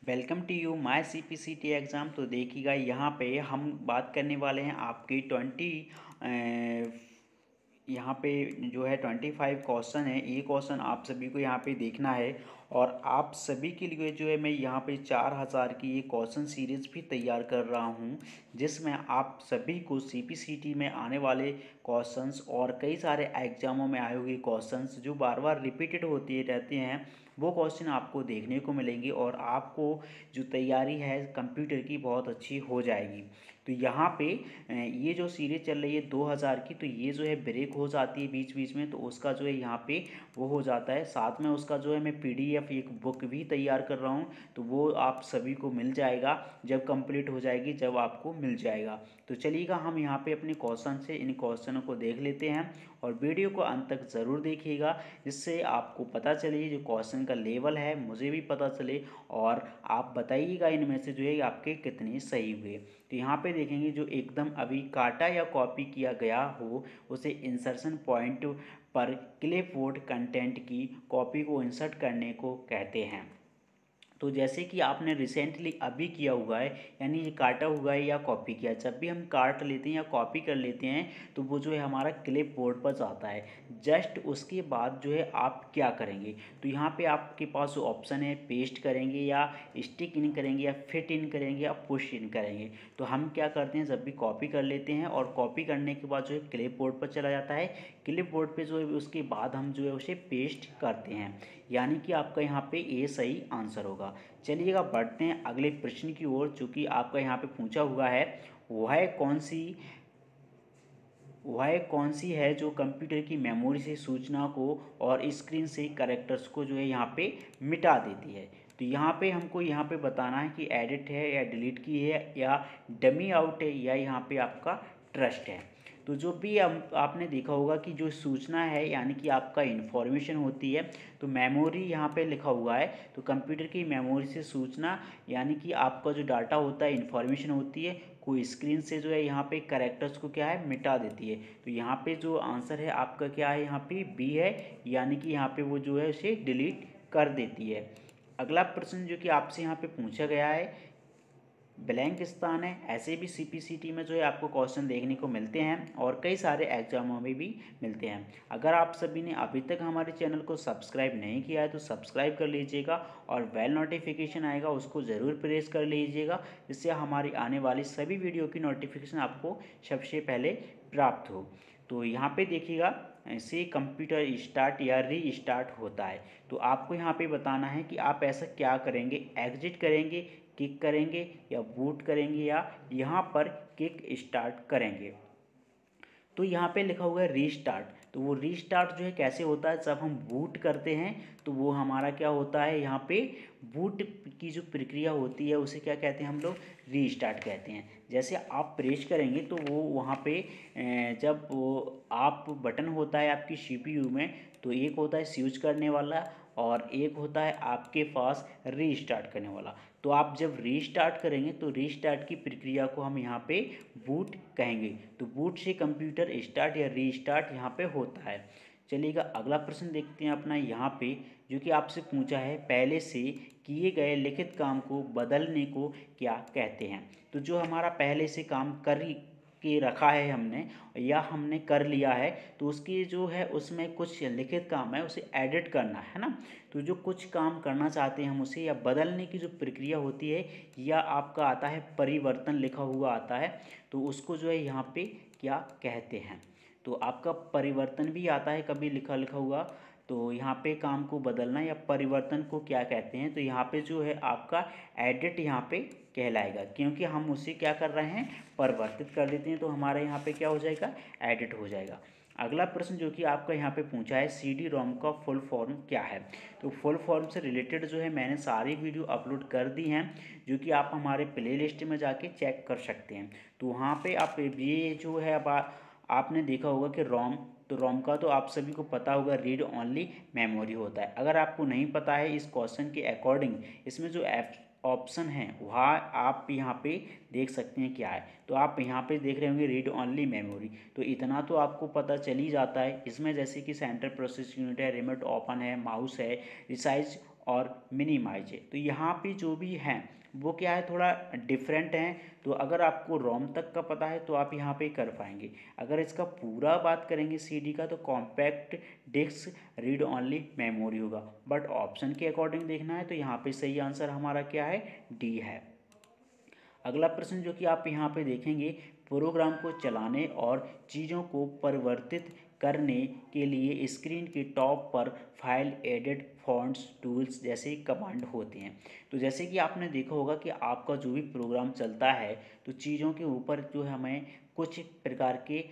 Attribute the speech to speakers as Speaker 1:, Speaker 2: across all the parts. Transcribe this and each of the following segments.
Speaker 1: Welcome to you my CPCT exam. तो देखिएगा यहाँ पे हम बात करने वाले हैं आपकी 20 यहाँ पे जो है 25 क्वेश्चन है। ये क्वेश्चन आप सभी को यहाँ पे देखना है और आप सभी के लिए जो है मैं यहाँ पे 4000 की ये क्वेश्चन सीरीज़ भी तैयार कर रहा हूँ, जिसमें आप सभी को CPCT में आने वाले क्वेश्चंस और कई सारे एग्जामों में आए हुए क्वेश्चंस जो बार बार रिपीटेड होते रहते हैं वो क्वेश्चन आपको देखने को मिलेंगे और आपको जो तैयारी है कंप्यूटर की बहुत अच्छी हो जाएगी। तो यहाँ पे ये जो सीरीज चल रही है 2000 की, तो ये जो है ब्रेक हो जाती है बीच बीच में, तो उसका जो है यहाँ पे वो हो जाता है। साथ में उसका जो है मैं PDF एक बुक भी तैयार कर रहा हूँ, तो वो आप सभी को मिल जाएगा जब कंप्लीट हो जाएगी, जब आपको मिल जाएगा। तो चलिएगा हम यहाँ पे अपने क्वेश्चन से इन क्वेश्चनों को देख लेते हैं और वीडियो को अंत तक ज़रूर देखिएगा, जिससे आपको पता चले जो क्वेश्चन का लेवल है, मुझे भी पता चले और आप बताइएगा इनमें से जो है आपके कितने सही हुए। तो यहाँ पे देखेंगे जो एकदम अभी काटा या कॉपी किया गया हो उसे इंसर्शन पॉइंट पर क्लिपबोर्ड कंटेंट की कॉपी को इंसर्ट करने को कहते हैं। तो जैसे कि आपने रिसेंटली अभी किया हुआ है, यानी ये काटा हुआ है या कॉपी किया, जब भी हम काट लेते हैं या कॉपी कर लेते हैं तो वो जो है हमारा क्लिप बोर्ड पर जाता है। जस्ट उसके बाद जो है आप क्या करेंगे, तो यहाँ पे आपके पास जो ऑप्शन है पेस्ट करेंगे या स्टिक इन करेंगे या फिट इन करेंगे या पुश इन करेंगे। तो हम क्या करते हैं, जब भी कॉपी कर लेते हैं और कॉपी करने के बाद जो है क्लिप बोर्ड पर चला जाता है। क्लिप बोर्ड पर जो है उसके बाद हम जो है उसे पेस्ट करते हैं, यानी कि आपका यहाँ पे ए सही आंसर होगा। चलिएगा बढ़ते हैं अगले प्रश्न की ओर, जो कि आपका यहाँ पे पूछा हुआ है वह कौन सी है जो कंप्यूटर की मेमोरी से सूचना को और स्क्रीन से कैरेक्टर्स को जो है यहाँ पे मिटा देती है। तो यहाँ पे हमको यहाँ पे बताना है कि एडिट है या डिलीट की है या डमी आउट है या यहाँ पे आपका ट्रस्ट है। तो जो भी आपने देखा होगा कि जो सूचना है यानी कि आपका इन्फॉर्मेशन होती है, तो मेमोरी यहाँ पे लिखा हुआ है, तो कंप्यूटर की मेमोरी से सूचना यानी कि आपका जो डाटा होता है, इन्फॉर्मेशन होती है, कोई स्क्रीन से जो है यहाँ पे कैरेक्टर्स को क्या है मिटा देती है। तो यहाँ पे जो आंसर है आपका क्या है, यहाँ पे बी है, यानी कि यहाँ पे वो जो है उसे डिलीट कर देती है। अगला प्रश्न जो कि आपसे यहाँ पे पूछा गया है, ब्लैंक स्थान है। ऐसे भी CPCT में जो है आपको क्वेश्चन देखने को मिलते हैं और कई सारे एग्जामों में भी मिलते हैं। अगर आप सभी ने अभी तक हमारे चैनल को सब्सक्राइब नहीं किया है तो सब्सक्राइब कर लीजिएगा और बेल नोटिफिकेशन आएगा उसको ज़रूर प्रेस कर लीजिएगा, जिससे हमारी आने वाली सभी वीडियो की नोटिफिकेशन आपको सबसे पहले प्राप्त हो। तो यहाँ पे देखिएगा ऐसे कंप्यूटर स्टार्ट या री स्टार्ट होता है, तो आपको यहाँ पे बताना है कि आप ऐसा क्या करेंगे, एग्जिट करेंगे, किक करेंगे या बूट करेंगे या यहाँ पर किक स्टार्ट करेंगे। तो यहाँ पे लिखा हुआ है रीस्टार्ट। तो वो रीस्टार्ट जो है कैसे होता है, जब हम बूट करते हैं तो वो हमारा क्या होता है, यहाँ पे बूट की जो प्रक्रिया होती है उसे क्या कहते हैं हम लोग, रीस्टार्ट कहते हैं। जैसे आप प्रेस करेंगे तो वो वहाँ पे जब वो आप बटन होता है आपकी CPU में, तो एक होता है स्विच करने वाला और एक होता है आपके पास रीस्टार्ट करने वाला। तो आप जब रीस्टार्ट करेंगे तो रीस्टार्ट की प्रक्रिया को हम यहाँ पे बूट कहेंगे। तो बूट से कंप्यूटर स्टार्ट या रीस्टार्ट यहाँ पे होता है। चलिएगा अगला प्रश्न देखते हैं अपना यहाँ पे, जो कि आपसे पूछा है पहले से किए गए लिखित काम को बदलने को क्या कहते हैं। तो जो हमारा पहले से काम कर के रखा है हमने या हमने कर लिया है, तो उसकी जो है उसमें कुछ लिखित काम है उसे एडिट करना है ना। तो जो कुछ काम करना चाहते हैं हम उसे या बदलने की जो प्रक्रिया होती है, या आपका आता है परिवर्तन लिखा हुआ आता है, तो उसको जो है यहाँ पे क्या कहते हैं। तो आपका परिवर्तन भी आता है कभी लिखा हुआ, तो यहाँ पे काम को बदलना या परिवर्तन को क्या कहते हैं, तो यहाँ पे जो है आपका एडिट यहाँ पे कहलाएगा, क्योंकि हम उसे क्या कर रहे हैं, परिवर्तित कर देते हैं, तो हमारे यहाँ पे क्या हो जाएगा, एडिट हो जाएगा। अगला प्रश्न जो कि आपका यहाँ पे पूछा है CD-ROM का फुल फॉर्म क्या है। तो फुल फॉर्म से रिलेटेड जो है मैंने सारी वीडियो अपलोड कर दी हैं, जो कि आप हमारे प्लेलिस्ट में जाके चेक कर सकते हैं। तो वहाँ पे आप ये जो है अब आपने देखा होगा कि रोम, तो रोम का तो आप सभी को पता होगा रीड ओनली मेमोरी होता है। अगर आपको नहीं पता है इस क्वेश्चन के अकॉर्डिंग इसमें जो ऑप्शन है वहाँ आप यहाँ पे देख सकते हैं क्या है। तो आप यहाँ पे देख रहे होंगे रीड ओनली मेमोरी, तो इतना तो आपको पता चल ही जाता है। इसमें जैसे कि सेंट्रल प्रोसेसिंग यूनिट है, रिमोट ओपन है, माउस है, रिसाइज और मिनिमाइज है। तो यहाँ पे जो भी हैं वो क्या है, थोड़ा डिफरेंट हैं। तो अगर आपको रोम तक का पता है तो आप यहाँ पे कर पाएंगे। अगर इसका पूरा बात करेंगे सीडी का, तो compact disc read only memory होगा। बट ऑप्शन के अकॉर्डिंग देखना है तो यहाँ पे सही आंसर हमारा क्या है, डी है। अगला प्रश्न जो कि आप यहाँ पे देखेंगे, प्रोग्राम को चलाने और चीज़ों को परिवर्तित करने के लिए स्क्रीन के टॉप पर फाइल एडिट फॉन्ट्स टूल्स जैसे कमांड होते हैं। तो जैसे कि आपने देखा होगा कि आपका जो भी प्रोग्राम चलता है तो चीज़ों के ऊपर जो है हमें कुछ प्रकार के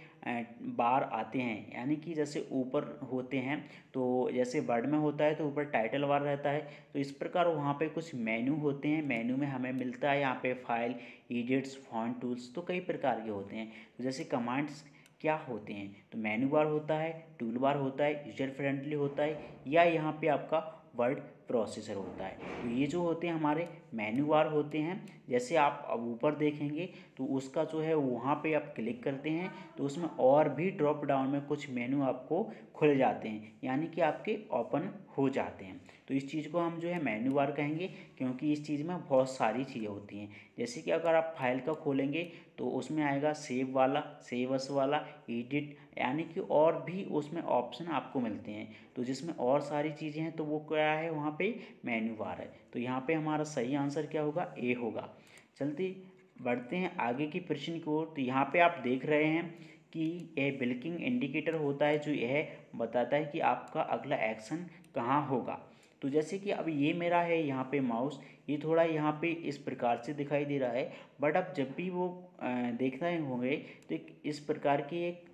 Speaker 1: बार आते हैं, यानी कि जैसे ऊपर होते हैं। तो जैसे वर्ड में होता है तो ऊपर टाइटल बार रहता है, तो इस प्रकार वहाँ पे कुछ मेन्यू होते हैं। मेन्यू में हमें मिलता है यहाँ पे फाइल एडिट्स फॉन्ट टूल्स, तो कई प्रकार के होते हैं। तो जैसे कमांड्स क्या होते हैं, तो मेन्यू बार होता है, टूल बार होता है, यूजर फ्रेंडली होता है, या यहाँ पे आपका वर्ड प्रोसेसर होता है। तो ये जो होते हैं हमारे मेन्यू बार होते हैं। जैसे आप अब ऊपर देखेंगे तो उसका जो है वहाँ पे आप क्लिक करते हैं तो उसमें और भी ड्रॉप डाउन में कुछ मेन्यू आपको खुल जाते हैं, यानी कि आपके ओपन हो जाते हैं। तो इस चीज़ को हम जो है मेन्यू बार कहेंगे, क्योंकि इस चीज़ में बहुत सारी चीज़ें होती हैं। जैसे कि अगर आप फाइल का खोलेंगे तो उसमें आएगा सेव वाला, सेव अस वाला, एडिट, यानी कि और भी उसमें ऑप्शन आपको मिलते हैं। तो जिसमें और सारी चीज़ें हैं तो वो क्या है, वहाँ पे मेन्यू बार है। तो यहाँ पे हमारा सही आंसर क्या होगा, ए होगा। चलते बढ़ते हैं आगे की प्रश्न की ओर। तो यहाँ पे आप देख रहे हैं कि यह ब्लिंकिंग इंडिकेटर होता है जो यह बताता है कि आपका अगला एक्शन कहाँ होगा। तो जैसे कि अब ये मेरा है यहाँ पे माउस, ये थोड़ा यहाँ पे इस प्रकार से दिखाई दे रहा है। बट अब जब भी वो देख रहे होंगे तो इस प्रकार की एक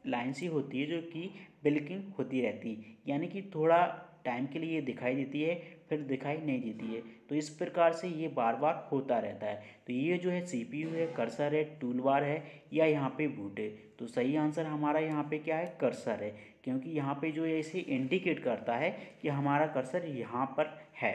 Speaker 1: लाइन सी होती है जो कि ब्लिंकिंग होती रहती है, यानी कि थोड़ा टाइम के लिए दिखाई देती है फिर दिखाई नहीं देती है। तो इस प्रकार से ये बार बार होता रहता है। तो ये जो है सीपीयू है, कर्सर है, टूल बार है, या यहाँ पे बूट है। तो सही आंसर हमारा यहाँ पे क्या है, कर्सर है, क्योंकि यहाँ पे जो है इसे इंडिकेट करता है कि हमारा कर्सर यहाँ पर है।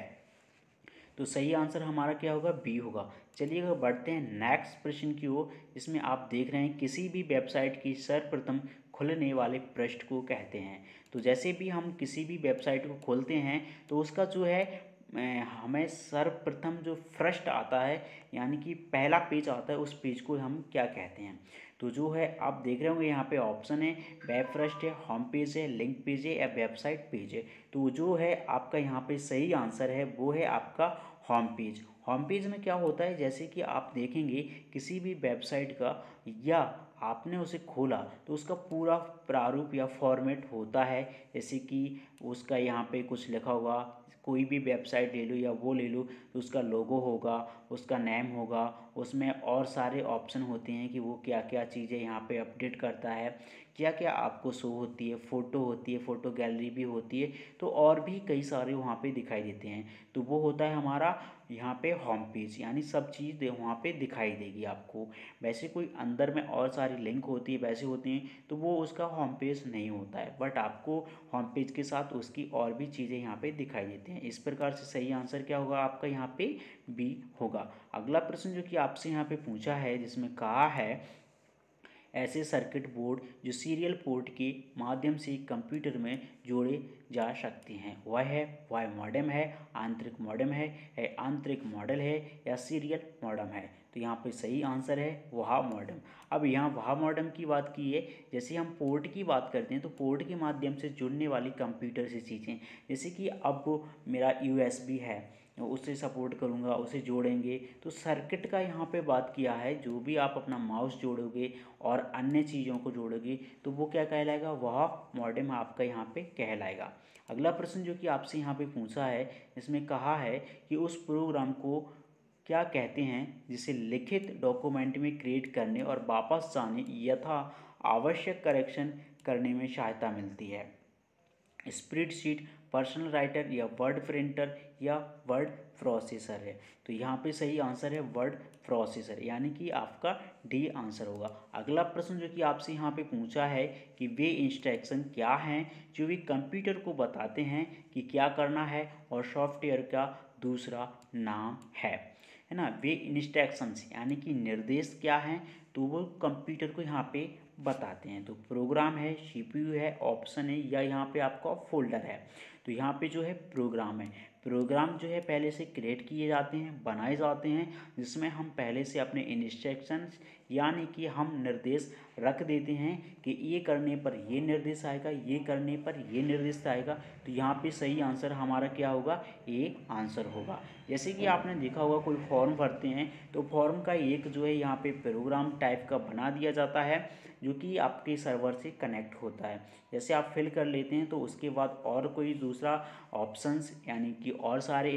Speaker 1: तो सही आंसर हमारा क्या होगा, बी होगा। चलिए अगर बढ़ते हैं नेक्स्ट प्रश्न की ओर, जिसमें आप देख रहे हैं किसी भी वेबसाइट की सर्वप्रथम खुलने वाले पृष्ठ को कहते हैं। तो जैसे भी हम किसी भी वेबसाइट को खोलते हैं तो उसका जो है हमें सर्वप्रथम जो फर्स्ट आता है, यानी कि पहला पेज आता है, उस पेज को हम क्या कहते हैं। तो जो है आप देख रहे होंगे यहाँ पे ऑप्शन है, वेब फर्स्ट है, होम पेज है, लिंक पेज है, या वेबसाइट पेज है। तो जो है आपका यहाँ पे सही आंसर है वो है आपका होम पेज। होम पेज में क्या होता है, जैसे कि आप देखेंगे किसी भी वेबसाइट का या आपने उसे खोला तो उसका पूरा प्रारूप या फॉर्मेट होता है। जैसे कि उसका यहाँ पे कुछ लिखा होगा, कोई भी वेबसाइट ले लो या वो ले लो, तो उसका लोगो होगा, उसका नेम होगा, उसमें और सारे ऑप्शन होते हैं कि वो क्या क्या चीज़ें यहाँ पे अपडेट करता है, क्या क्या आपको शो होती है, फ़ोटो होती है, फ़ोटो गैलरी भी होती है, तो और भी कई सारे वहाँ पे दिखाई देते हैं। तो वो होता है हमारा यहाँ पे होम पेज, यानी सब चीज़ वहाँ पे दिखाई देगी आपको। वैसे कोई अंदर में और सारी लिंक होती है, वैसे होती हैं, तो वो उसका होम पेज नहीं होता है। बट आपको होम पेज के साथ उसकी और भी चीज़ें यहाँ पे दिखाई देती हैं। इस प्रकार से सही आंसर क्या होगा आपका यहाँ पे, बी होगा। अगला प्रश्न जो कि आपसे यहाँ पे पूछा है, जिसमें कहा है ऐसे सर्किट बोर्ड जो सीरियल पोर्ट के माध्यम से कंप्यूटर में जोड़े जा सकते हैं वह है, वह मॉडेम है, आंतरिक मॉडेम है, आंतरिक मॉडल है, या सीरियल मॉडेम है। तो यहाँ पे सही आंसर है वह मॉडेम। अब यहाँ वह मॉडेम की बात की है, जैसे हम पोर्ट की बात करते हैं तो पोर्ट के माध्यम से जुड़ने वाली कंप्यूटर से चीज़ें, जैसे कि अब मेरा यूएसबी है, उसे सपोर्ट करूँगा, उसे जोड़ेंगे। तो सर्किट का यहाँ पे बात किया है, जो भी आप अपना माउस जोड़ोगे और अन्य चीज़ों को जोड़ोगे तो वो क्या कहलाएगा, वह मॉडेम आपका यहाँ पे कहलाएगा। अगला प्रश्न जो कि आपसे यहाँ पे पूछा है, इसमें कहा है कि उस प्रोग्राम को क्या कहते हैं जिसे लिखित डॉक्यूमेंट में क्रिएट करने और वापस जाने यथा आवश्यक करेक्शन करने में सहायता मिलती है। स्प्रेडशीट, पर्सनल राइटर, या वर्ड प्रिंटर, या वर्ड प्रोसेसर है। तो यहाँ पे सही आंसर है वर्ड प्रोसेसर, यानी कि आपका डी आंसर होगा। अगला प्रश्न जो कि आपसे यहाँ पे पूछा है कि वे इंस्ट्रक्शन क्या हैं जो भी कंप्यूटर को बताते हैं कि क्या करना है और सॉफ्टवेयर का दूसरा नाम है ना। वे इंस्ट्रक्शंस यानी कि निर्देश क्या हैं, तो वो कंप्यूटर को यहाँ पे बताते हैं। तो प्रोग्राम है, सीपीयू है, ऑप्शन है, या यहाँ पे आपका फोल्डर है। तो यहाँ पे जो है प्रोग्राम है। प्रोग्राम जो है पहले से क्रिएट किए जाते हैं, बनाए जाते हैं, जिसमें हम पहले से अपने इंस्ट्रक्शंस यानी कि हम निर्देश रख देते हैं कि ये करने पर ये निर्देश आएगा, ये करने पर ये निर्देश आएगा। तो यहाँ पे सही आंसर हमारा क्या होगा, ए आंसर होगा। जैसे कि आपने देखा होगा कोई फॉर्म भरते हैं तो फॉर्म का एक जो है यहाँ पे प्रोग्राम टाइप का बना दिया जाता है जो कि आपके सर्वर से कनेक्ट होता है। जैसे आप फिल कर लेते हैं तो उसके बाद और कोई दूसरा ऑप्शंस यानी कि और सारे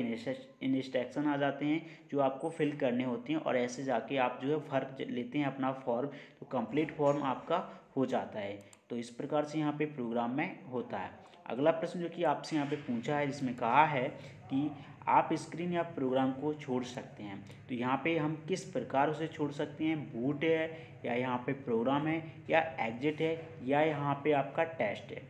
Speaker 1: इंस्ट्रक्शन आ जाते हैं जो आपको फिल करने होते हैं, और ऐसे जाके आप जो है भर लेते हैं अपना फॉर्म, तो कंप्लीट फॉर्म आपका हो जाता है। तो इस प्रकार से यहाँ पे प्रोग्राम में होता है। अगला प्रश्न जो कि आपसे यहाँ पे पूछा है जिसमें कहा है कि आप स्क्रीन या प्रोग्राम को छोड़ सकते हैं। तो यहाँ पे हम किस प्रकार उसे छोड़ सकते हैं, बूट है या यहाँ पे प्रोग्राम है या एग्जिट है या यहाँ पे आपका टेस्ट है।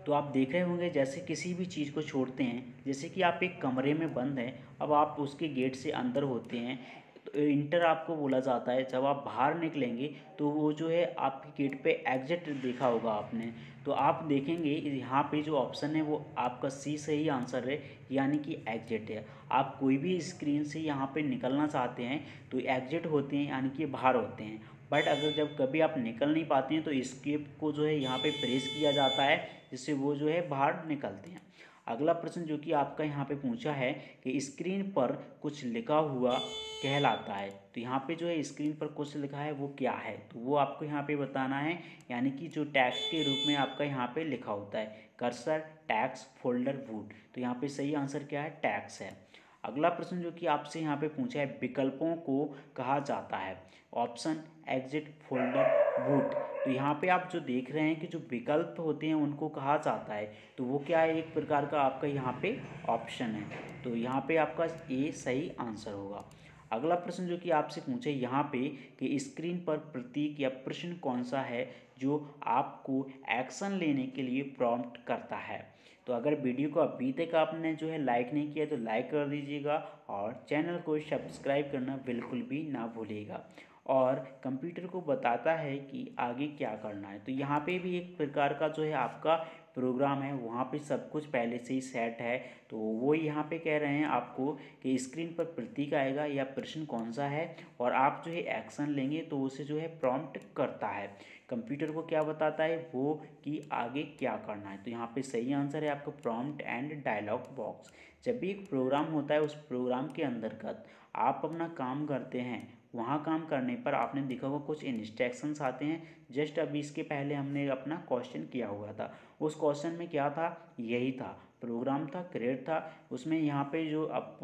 Speaker 1: तो आप देख रहे होंगे जैसे किसी भी चीज़ को छोड़ते हैं, जैसे कि आप एक कमरे में बंद हैं, अब आप उसके गेट से अंदर होते हैं तो इंटर आपको बोला जाता है। जब आप बाहर निकलेंगे तो वो जो है आपके गेट पे एग्जिट देखा होगा आपने, तो आप देखेंगे यहाँ पे जो ऑप्शन है वो आपका सी सही आंसर है, यानी कि एग्जिट है। आप कोई भी स्क्रीन से यहाँ पे निकलना चाहते हैं तो एग्जिट होते हैं यानी कि बाहर होते हैं। बट अगर जब कभी आप निकल नहीं पाते हैं तो एस्केप को जो है यहाँ पे प्रेस किया जाता है, जिससे वो जो है बाहर निकलते हैं। अगला प्रश्न जो कि आपका यहाँ पे पूछा है कि स्क्रीन पर कुछ लिखा हुआ कहलाता है। तो यहाँ पे जो है स्क्रीन पर कुछ लिखा है वो क्या है, तो वो आपको यहाँ पे बताना है, यानी कि जो टैक्स के रूप में आपका यहाँ पे लिखा होता है, कर्सर, टैक्स, फोल्डर, बूट। तो यहाँ पे सही आंसर क्या है, टैक्स है। अगला प्रश्न जो कि आपसे यहाँ पे पूछा है, विकल्पों को कहा जाता है, ऑप्शन, एग्जिट, फोल्डर, बूट। तो यहाँ पे आप जो देख रहे हैं कि जो विकल्प होते हैं उनको कहा जाता है, तो वो क्या है, एक प्रकार का आपका यहाँ पे ऑप्शन है। तो यहाँ पे आपका ए सही आंसर होगा। अगला प्रश्न जो कि आपसे पूछे यहाँ पे कि स्क्रीन पर प्रतीक या प्रश्न कौन सा है जो आपको एक्शन लेने के लिए प्रॉम्प्ट करता है। तो अगर वीडियो को अभी तक आपने जो है लाइक नहीं किया तो लाइक कर दीजिएगा, और चैनल को सब्सक्राइब करना बिल्कुल भी ना भूलिएगा, और कंप्यूटर को बताता है कि आगे क्या करना है। तो यहाँ पे भी एक प्रकार का जो है आपका प्रोग्राम है, वहाँ पे सब कुछ पहले से ही सेट है। तो वो यहाँ पे कह रहे हैं आपको कि स्क्रीन पर प्रतीक आएगा या प्रश्न कौन सा है, और आप जो है एक्शन लेंगे तो उसे जो है प्रॉम्प्ट करता है, कंप्यूटर को क्या बताता है वो कि आगे क्या करना है। तो यहाँ पे सही आंसर है आपका प्रॉम्प्ट एंड डायलॉग बॉक्स। जब भी एक प्रोग्राम होता है उस प्रोग्राम के अंतर्गत आप अपना काम करते हैं, वहाँ काम करने पर आपने देखा होगा कुछ इंस्ट्रक्शंस आते हैं। जस्ट अभी इसके पहले हमने अपना क्वेश्चन किया हुआ था, उस क्वेश्चन में क्या था, यही था, प्रोग्राम था, क्रिएट था। उसमें यहाँ पे जो आप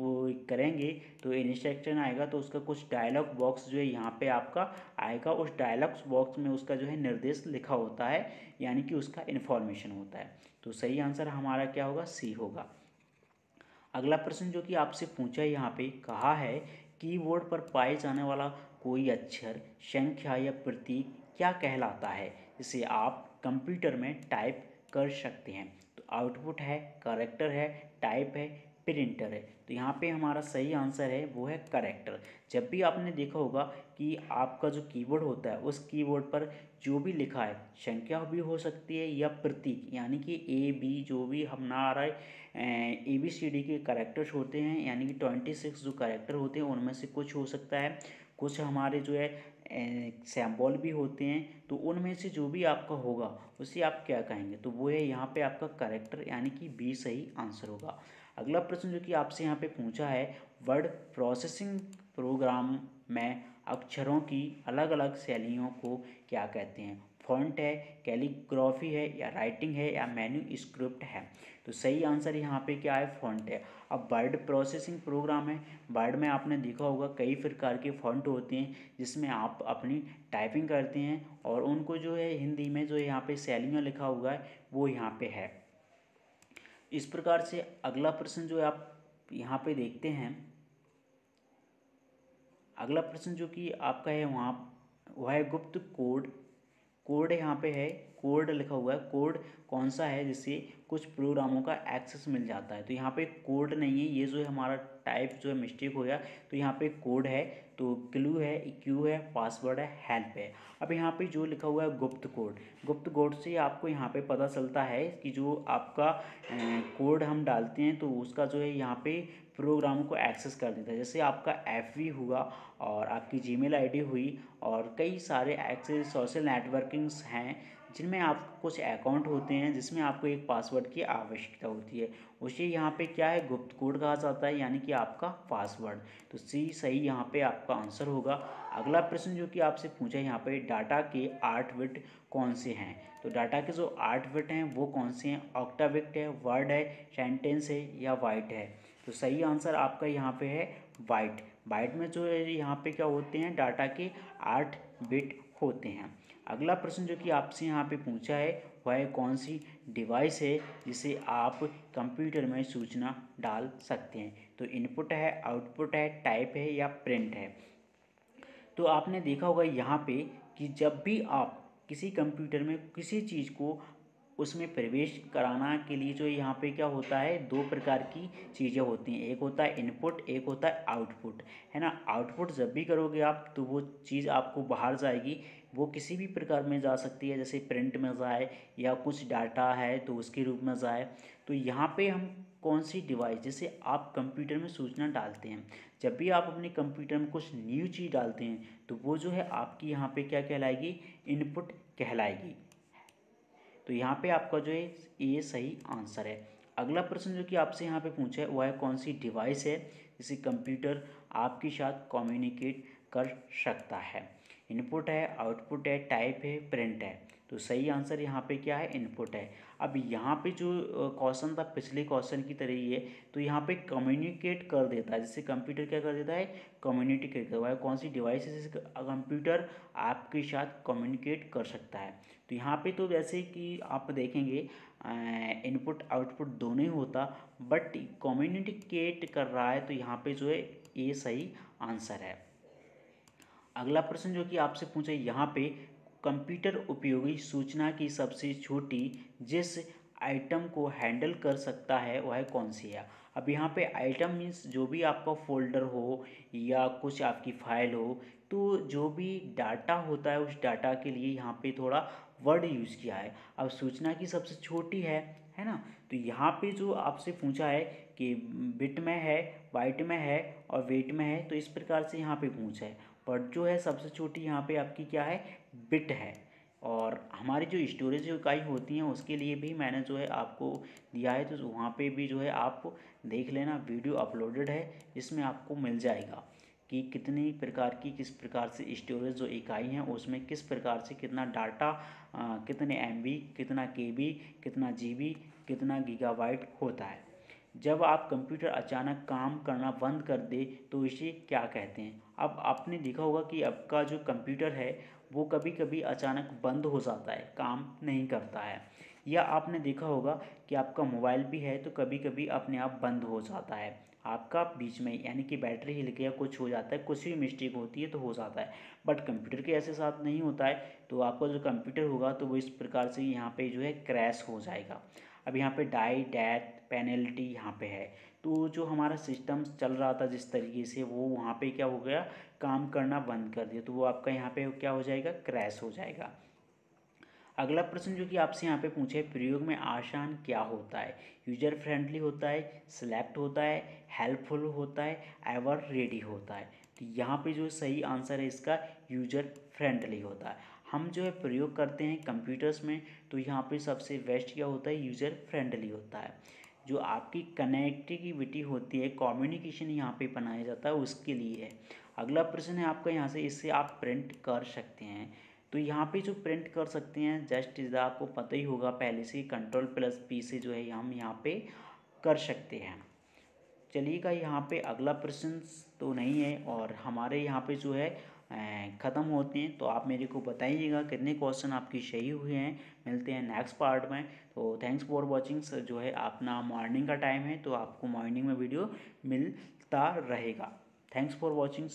Speaker 1: करेंगे तो इंस्ट्रक्शन आएगा, तो उसका कुछ डायलॉग बॉक्स जो है यहाँ पे आपका आएगा, उस डायलॉग बॉक्स में उसका जो है निर्देश लिखा होता है, यानी कि उसका इन्फॉर्मेशन होता है। तो सही आंसर हमारा क्या होगा, सी होगा। अगला प्रश्न जो कि आपसे पूछा है यहाँ पे कहा है, कीबोर्ड पर पाए जाने वाला कोई अक्षर, संख्या या प्रतीक क्या कहलाता है, जिसे आप कंप्यूटर में टाइप कर सकते हैं। तो आउटपुट है, कैरेक्टर है, टाइप है, प्रिंटर है। तो यहाँ पे हमारा सही आंसर है वो है कैरेक्टर। जब भी आपने देखा होगा कि आपका जो कीबोर्ड होता है उस कीबोर्ड पर जो भी लिखा है, संख्या भी हो सकती है या प्रतीक, यानी कि ए बी जो भी हमारा ABCD के कैरेक्टर्स होते हैं, यानी कि 26 जो कैरेक्टर होते हैं उनमें से कुछ हो सकता है, कुछ हमारे जो है सिंबल भी होते हैं। तो उनमें से जो भी आपका होगा उसे आप क्या कहेंगे, तो वो है यहाँ पे आपका कैरेक्टर, यानी कि बी सही आंसर होगा। अगला प्रश्न जो कि आपसे यहाँ पे पूछा है, वर्ड प्रोसेसिंग प्रोग्राम में अक्षरों की अलग अलग शैलियों को क्या कहते हैं, फॉन्ट है, कैलीग्राफी है, या राइटिंग है, या मेन्यू स्क्रिप्ट है। तो सही आंसर यहाँ पे क्या है, फॉन्ट है। अब वर्ड प्रोसेसिंग प्रोग्राम है, वर्ड में आपने देखा होगा कई प्रकार के फॉन्ट होते हैं जिसमें आप अपनी टाइपिंग करते हैं, और उनको जो है हिंदी में जो यहाँ पे शैलियाँ लिखा हुआ है वो यहाँ पे है। इस प्रकार से अगला प्रश्न जो आप यहाँ पे देखते हैं, अगला प्रश्न जो कि आपका है वहाँ वह है गुप्त कोड। कोड यहाँ पे है, कोड लिखा हुआ है, कोड कौन सा है जिससे कुछ प्रोग्रामों का एक्सेस मिल जाता है। तो यहाँ पे कोड नहीं है, ये जो है हमारा टाइप जो है मिस्टेक हो गया। तो यहाँ पे कोड है, तो क्लू है, क्यू है, पासवर्ड है, हेल्प है। अब यहाँ पे जो लिखा हुआ है गुप्त कोड, गुप्त कोड से आपको यहाँ पे पता चलता है कि जो आपका कोड हम डालते हैं तो उसका जो है यहाँ पे प्रोग्राम को एक्सेस कर देता है। जैसे आपका एफवी हुआ और आपकी जीमेल आईडी हुई और कई सारे एक्सेस सोशल नेटवर्किंग्स हैं जिनमें आपको कुछ अकाउंट होते हैं जिसमें आपको एक पासवर्ड की आवश्यकता होती है, उसे यहाँ पे क्या है गुप्त कोड कहा जाता है, यानी कि आपका पासवर्ड। तो सी सही यहाँ पे आपका आंसर होगा। अगला प्रश्न जो कि आपसे पूछा है यहाँ पे, डाटा के 8 बिट कौन से हैं। तो डाटा के जो 8 बिट हैं वो कौन से हैं, ऑक्टाबिट है, वर्ड है, सेंटेंस है या बाइट है। तो सही आंसर आपका यहाँ पे है बाइट। बाइट में जो है यहाँ पे क्या होते हैं, डाटा के 8 बिट होते हैं। अगला प्रश्न जो कि आपसे यहाँ पे पूछा है वह कौन सी डिवाइस है जिसे आप कंप्यूटर में सूचना डाल सकते हैं। तो इनपुट है, आउटपुट है, टाइप है या प्रिंट है। तो आपने देखा होगा यहाँ पे कि जब भी आप किसी कंप्यूटर में किसी चीज़ को उसमें प्रवेश कराना के लिए जो यहाँ पे क्या होता है, दो प्रकार की चीज़ें होती हैं, एक होता है इनपुट, एक होता है आउटपुट, है ना। आउटपुट जब भी करोगे आप तो वो चीज़ आपको बाहर जाएगी, वो किसी भी प्रकार में जा सकती है, जैसे प्रिंट में जाए या कुछ डाटा है तो उसके रूप में जाए। तो यहाँ पे हम कौन सी डिवाइस, जैसे आप कंप्यूटर में सूचना डालते हैं, जब भी आप अपने कंप्यूटर में कुछ न्यू चीज़ डालते हैं तो वो जो है आपकी यहाँ पे क्या कहलाएगी, इनपुट कहलाएगी। तो यहाँ पे आपका जो है ये सही आंसर है। अगला प्रश्न जो कि आपसे यहाँ पे पूछा है वह है कौन सी डिवाइस है जिसे कंप्यूटर आपके साथ कम्युनिकेट कर सकता है। इनपुट है, आउटपुट है, टाइप है, प्रिंट है। तो सही आंसर यहाँ पे क्या है, इनपुट है। अब यहाँ पे जो क्वेश्चन था पिछले क्वेश्चन की तरह ही है, तो यहाँ पे कम्युनिकेट कर देता है, जैसे कंप्यूटर क्या कर देता है, कम्युनिकेट करता है। कौन सी डिवाइस है जिसे कंप्यूटर आपके साथ कम्युनिकेट कर सकता है। तो यहाँ पे तो वैसे कि आप देखेंगे इनपुट आउटपुट दोनों ही होता, बट कम्युनिकेट कर रहा है, तो यहाँ पे जो है ये सही आंसर है। अगला प्रश्न जो कि आपसे पूछा यहाँ पे, कंप्यूटर उपयोगी सूचना की सबसे छोटी जिस आइटम को हैंडल कर सकता है वह कौन सी है। अब यहाँ पे आइटम मीन्स जो भी आपका फोल्डर हो या कुछ आपकी फाइल हो, तो जो भी डाटा होता है उस डाटा के लिए यहाँ पे थोड़ा वर्ड यूज़ किया है। अब सूचना की सबसे छोटी है ना। तो यहाँ पे जो आपसे पूछा है कि बिट में है, बाइट में है और वेट में है, तो इस प्रकार से यहाँ पे पूछा है। पर जो है सबसे छोटी यहाँ पे आपकी क्या है, बिट है। और हमारी जो स्टोरेज इकाई होती हैं उसके लिए भी मैंने जो है आपको दिया है, तो वहाँ पे भी जो है आप देख लेना, वीडियो अपलोडेड है, इसमें आपको मिल जाएगा कि कितनी प्रकार की किस प्रकार से स्टोरेज जो इकाई हैं उसमें किस प्रकार से कितना डाटा, कितने MB, कितना KB, कितना GB, कितना गीगाबाइट होता है। जब आप कंप्यूटर अचानक काम करना बंद कर दे तो इसे क्या कहते हैं। अब आपने देखा होगा कि आपका जो कंप्यूटर है वो कभी कभी अचानक बंद हो जाता है, काम नहीं करता है। या आपने देखा होगा कि आपका मोबाइल भी है तो कभी कभी अपने आप बंद हो जाता है आपका बीच में, यानी कि बैटरी हिल गया, कुछ हो जाता है, कुछ भी मिस्टेक होती है तो हो जाता है। बट कंप्यूटर के ऐसे साथ नहीं होता है, तो आपका जो कंप्यूटर होगा तो वो इस प्रकार से यहाँ पे जो है क्रैश हो जाएगा। अब यहाँ पे डाई, डेथ, पेनल्टी यहाँ पे है। तो जो हमारा सिस्टम चल रहा था जिस तरीके से, वो वहाँ पे क्या हो गया, काम करना बंद कर दिया, तो वो आपका यहाँ पे क्या हो जाएगा, क्रैश हो जाएगा। अगला प्रश्न जो कि आपसे यहाँ पे पूछे, प्रयोग में आसान क्या होता है। यूजर फ्रेंडली होता है, सिलेक्ट होता है, हेल्पफुल होता है, एवर रेडी होता है। तो यहाँ पे जो सही आंसर है इसका यूजर फ्रेंडली होता है। हम जो है प्रयोग करते हैं कंप्यूटर्स में, तो यहाँ पे सबसे बेस्ट क्या होता है, यूजर फ्रेंडली होता है। जो आपकी कनेक्टिविटी होती है, कम्युनिकेशन यहाँ पे बनाया जाता है, उसके लिए है। अगला प्रश्न है आपका यहाँ से, इससे आप प्रिंट कर सकते हैं। तो यहाँ पे जो प्रिंट कर सकते हैं, जस्ट इज आपको पता ही होगा पहले से, Ctrl+P से जो है हम यहाँ पे कर सकते हैं। चलिएगा, यहाँ पे अगला प्रश्न तो नहीं है और हमारे यहाँ पे जो है ख़त्म होते हैं। तो आप मेरे को बताइएगा कितने क्वेश्चन आपकी सही हुए हैं। मिलते हैं नेक्स्ट पार्ट में। तो थैंक्स फॉर वॉचिंग। जो है अपना मॉर्निंग का टाइम है तो आपको मॉर्निंग में वीडियो मिलता रहेगा। Thanks for watching.